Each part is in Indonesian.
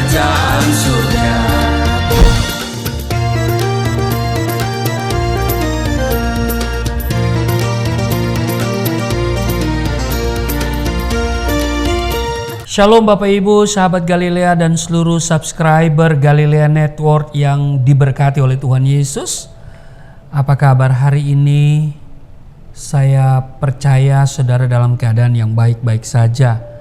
kerajaan surga. Shalom Bapak Ibu, sahabat Galilea dan seluruh subscriber Galilea Network yang diberkati oleh Tuhan Yesus. Apa kabar hari ini? Saya percaya saudara dalam keadaan yang baik-baik saja.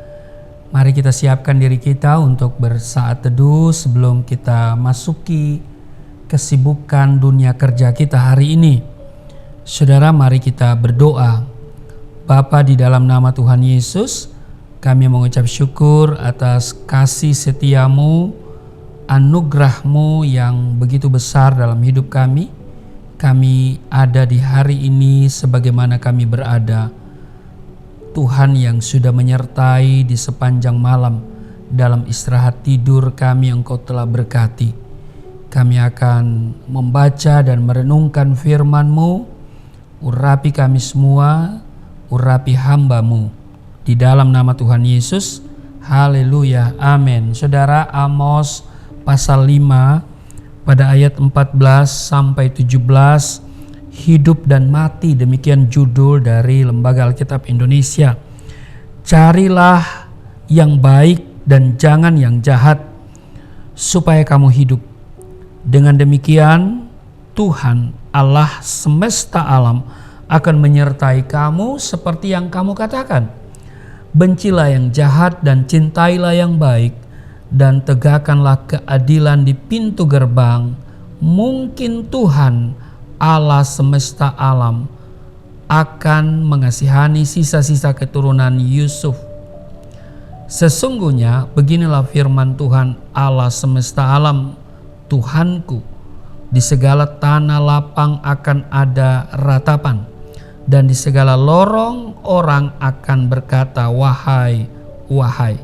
Mari kita siapkan diri kita untuk bersaat teduh sebelum kita masuki kesibukan dunia kerja kita hari ini. Saudara, mari kita berdoa. Bapa, di dalam nama Tuhan Yesus, kami mengucap syukur atas kasih setiamu, anugerahmu yang begitu besar dalam hidup kami. Kami ada di hari ini sebagaimana kami berada. Tuhan yang sudah menyertai di sepanjang malam dalam istirahat tidur kami, Engkau telah berkati. Kami akan membaca dan merenungkan firman-Mu. Urapi kami semua, urapi hamba-Mu. Di dalam nama Tuhan Yesus, haleluya, amin. Saudara, Amos pasal 5 pada ayat 14 sampai 17, hidup dan mati, demikian judul dari Lembaga Alkitab Indonesia. Carilah yang baik dan jangan yang jahat, supaya kamu hidup. Dengan demikian, Tuhan Allah semesta alam akan menyertai kamu seperti yang kamu katakan. Bencilah yang jahat dan cintailah yang baik, dan tegakkanlah keadilan di pintu gerbang. Mungkin Tuhan Allah semesta alam akan mengasihani sisa-sisa keturunan Yusuf. Sesungguhnya beginilah firman Tuhan Allah semesta alam, Tuhanku, di segala tanah lapang akan ada ratapan, dan di segala lorong orang akan berkata, wahai, wahai.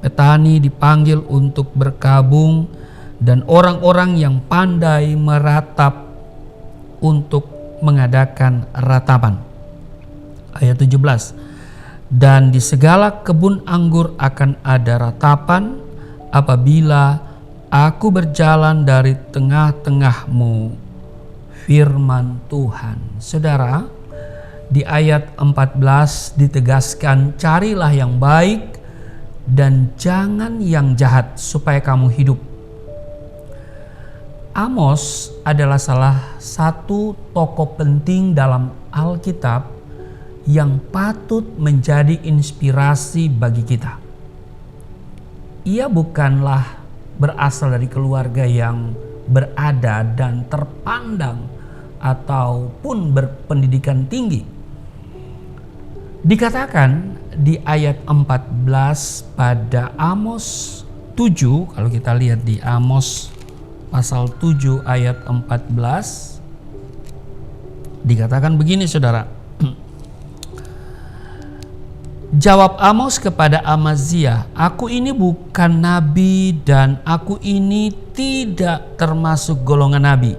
Petani dipanggil untuk berkabung, dan orang-orang yang pandai meratap untuk mengadakan ratapan. Ayat 17. Dan di segala kebun anggur akan ada ratapan apabila aku berjalan dari tengah-tengahmu. Firman Tuhan. Saudara, di ayat 14 ditegaskan, carilah yang baik dan jangan yang jahat supaya kamu hidup. Amos adalah salah satu tokoh penting dalam Alkitab yang patut menjadi inspirasi bagi kita. Ia bukanlah berasal dari keluarga yang berada dan terpandang ataupun berpendidikan tinggi. Dikatakan di ayat 14 pada Amos 7, kalau kita lihat di Amos pasal 7 ayat 14, dikatakan begini saudara. Jawab Amos kepada Amaziah, aku ini bukan nabi dan aku ini tidak termasuk golongan nabi,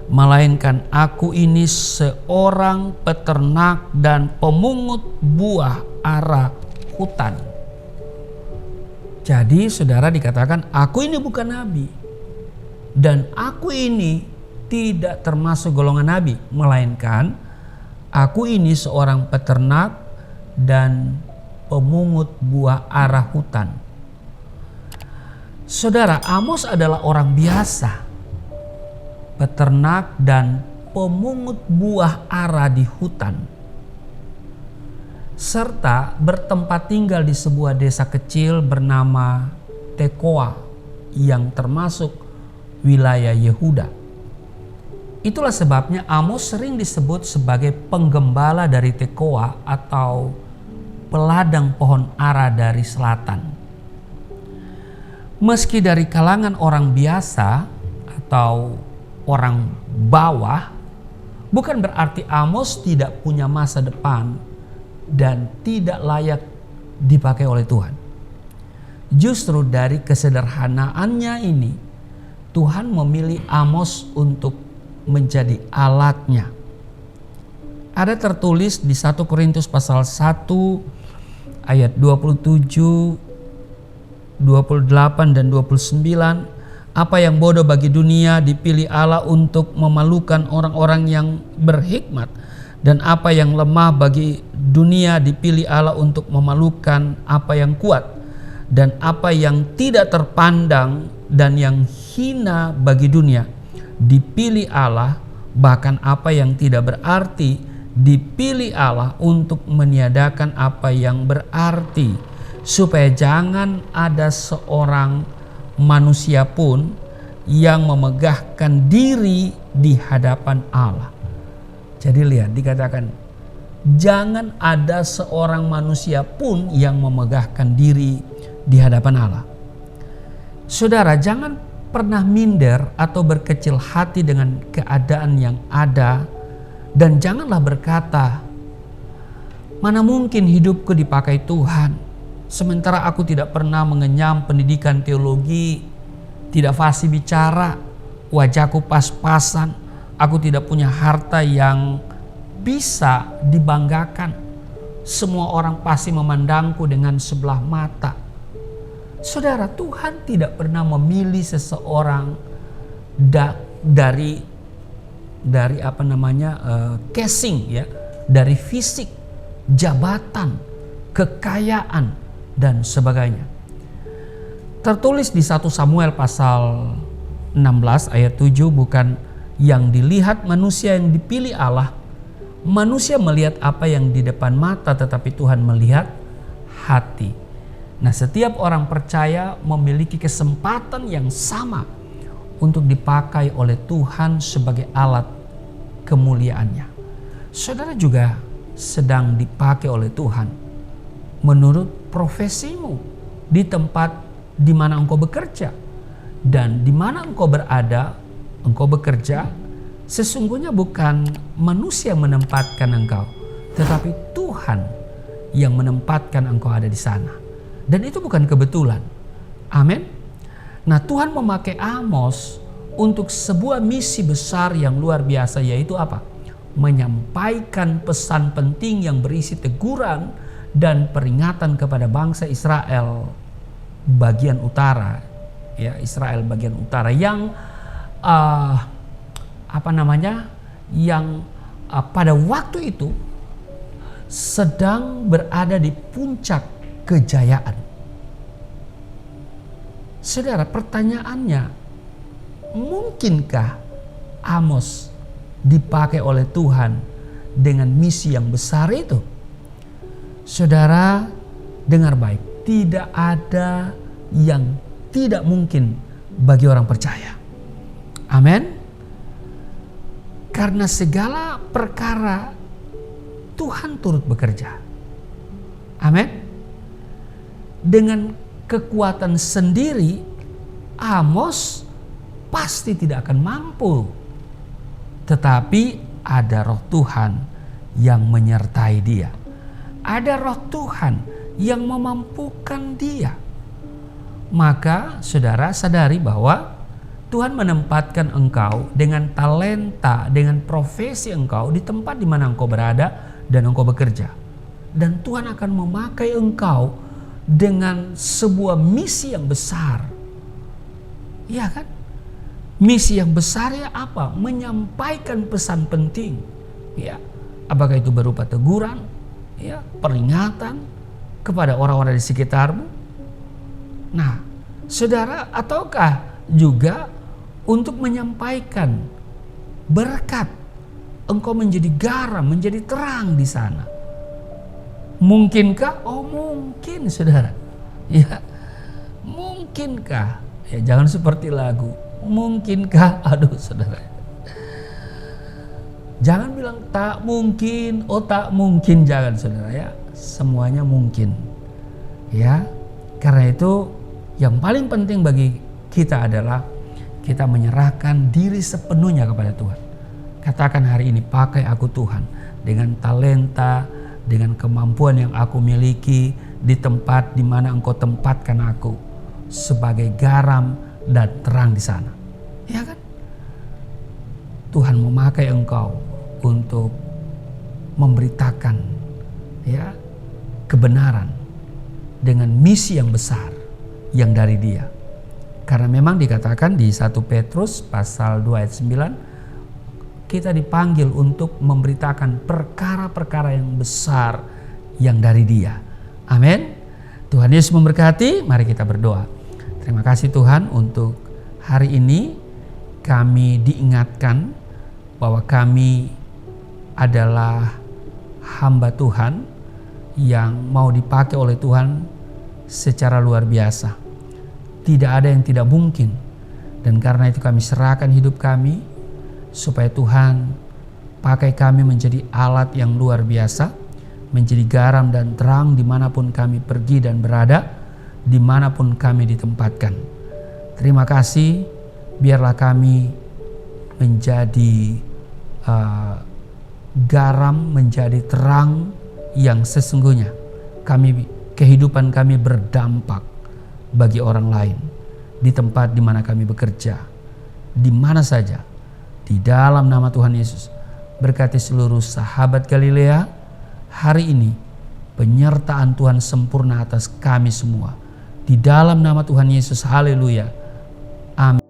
melainkan aku ini seorang peternak dan pemungut buah ara hutan. Jadi saudara, dikatakan aku ini bukan nabi dan aku ini tidak termasuk golongan nabi, melainkan aku ini seorang peternak dan pemungut buah ara hutan. Saudara, Amos adalah orang biasa, peternak dan pemungut buah ara di hutan, serta bertempat tinggal di sebuah desa kecil bernama Tekoa yang termasuk wilayah Yehuda. Itulah sebabnya Amos sering disebut sebagai penggembala dari Tekoa atau peladang pohon ara dari selatan. Meski dari kalangan orang biasa atau orang bawah, bukan berarti Amos tidak punya masa depan dan tidak layak dipakai oleh Tuhan. Justru dari kesederhanaannya ini, Tuhan memilih Amos untuk menjadi alatnya. Ada tertulis di 1 Korintus pasal 1 ayat 27 28 dan 29, apa yang bodoh bagi dunia dipilih Allah untuk memalukan orang-orang yang berhikmat, dan apa yang lemah bagi dunia dipilih Allah untuk memalukan apa yang kuat, dan apa yang tidak terpandang dan yang hina bagi dunia dipilih Allah, bahkan apa yang tidak berarti dipilih Allah untuk meniadakan apa yang berarti, supaya jangan ada seorang manusia pun yang memegahkan diri di hadapan Allah. Jadi lihat, dikatakan jangan ada seorang manusia pun yang memegahkan diri di hadapan Allah. Saudara, jangan pernah minder atau berkecil hati dengan keadaan yang ada, dan janganlah berkata, mana mungkin hidupku dipakai Tuhan, sementara aku tidak pernah mengenyam pendidikan teologi, tidak fasih bicara, wajahku pas-pasan, aku tidak punya harta yang bisa dibanggakan. Semua orang pasti memandangku dengan sebelah mata. Saudara, Tuhan tidak pernah memilih seseorang dari casing ya, dari fisik, jabatan, kekayaan dan sebagainya. Tertulis di 1 Samuel pasal 16 ayat 7, bukan yang dilihat manusia yang dipilih Allah. Manusia melihat apa yang di depan mata, tetapi Tuhan melihat hati. Nah, setiap orang percaya memiliki kesempatan yang sama untuk dipakai oleh Tuhan sebagai alat kemuliaannya. Saudara juga sedang dipakai oleh Tuhan menurut profesimu di tempat di mana engkau bekerja, dan di mana engkau berada, engkau bekerja. Sesungguhnya bukan manusia yang menempatkan engkau, tetapi Tuhan yang menempatkan engkau ada di sana. Dan itu bukan kebetulan. Amin. Nah, Tuhan memakai Amos untuk sebuah misi besar yang luar biasa, yaitu apa? Menyampaikan pesan penting yang berisi teguran dan peringatan kepada bangsa Israel bagian utara, ya, Israel bagian utara yang pada waktu itu sedang berada di puncak kejayaan. Saudara, pertanyaannya, mungkinkah Amos dipakai oleh Tuhan dengan misi yang besar itu? Saudara, dengar baik, tidak ada yang tidak mungkin bagi orang percaya. Amin. Karena segala perkara Tuhan turut bekerja. Amin. Dengan kekuatan sendiri Amos pasti tidak akan mampu. Tetapi ada roh Tuhan yang menyertai dia. Ada roh Tuhan yang memampukan dia. Maka saudara sadari bahwa Tuhan menempatkan engkau dengan talenta, dengan profesi engkau di tempat di mana engkau berada dan engkau bekerja. Dan Tuhan akan memakai engkau dengan sebuah misi yang besar. Iya kan? Misi yang besar ya apa? Menyampaikan pesan penting. Ya, apakah itu berupa teguran, ya, peringatan kepada orang-orang di sekitarmu. Nah, saudara, ataukah juga untuk menyampaikan berkat, engkau menjadi garam, menjadi terang di sana. Mungkinkah? Oh, mungkin, saudara. Ya, mungkinkah? Ya, jangan seperti lagu. Mungkinkah? Aduh, saudara. Jangan bilang tak mungkin, oh tak mungkin, jangan, saudara, ya. Semuanya mungkin. Ya. Karena itu yang paling penting bagi kita adalah kita menyerahkan diri sepenuhnya kepada Tuhan. Katakan hari ini, pakai aku Tuhan dengan talenta, dengan kemampuan yang aku miliki di tempat di mana Engkau tempatkan aku sebagai garam dan terang di sana. Ya kan? Tuhan memakai engkau untuk memberitakan, ya, kebenaran dengan misi yang besar, yang dari Dia. Karena memang dikatakan di 1 Petrus pasal 2 ayat 9, kita dipanggil untuk memberitakan perkara-perkara yang besar yang dari Dia. Amin. Tuhan Yesus memberkati. Mari kita berdoa. Terima kasih Tuhan untuk hari ini kami diingatkan bahwa kami adalah hamba Tuhan yang mau dipakai oleh Tuhan secara luar biasa. Tidak ada yang tidak mungkin. Dan karena itu kami serahkan hidup kami supaya Tuhan pakai kami menjadi alat yang luar biasa, menjadi garam dan terang dimanapun kami pergi dan berada, dimanapun kami ditempatkan. Terima kasih, biarlah kami menjadi garam, menjadi terang yang sesungguhnya kehidupan kami berdampak bagi orang lain di tempat di mana kami bekerja, di mana saja. Di dalam nama Tuhan Yesus, berkati seluruh sahabat Galilea hari ini, penyertaan Tuhan sempurna atas kami semua. Di dalam nama Tuhan Yesus, haleluya. Amin.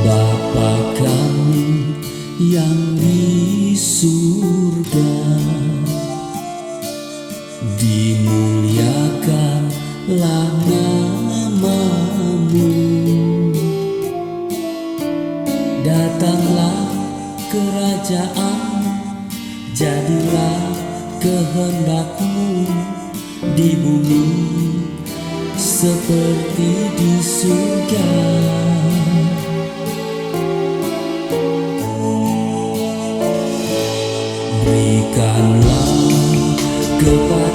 Bapa kami yang di surga, dimuliakanlah nama-Mu. Datanglah kerajaan, jadilah kehendak-Mu di bumi seperti di surga. Berikanlah kepada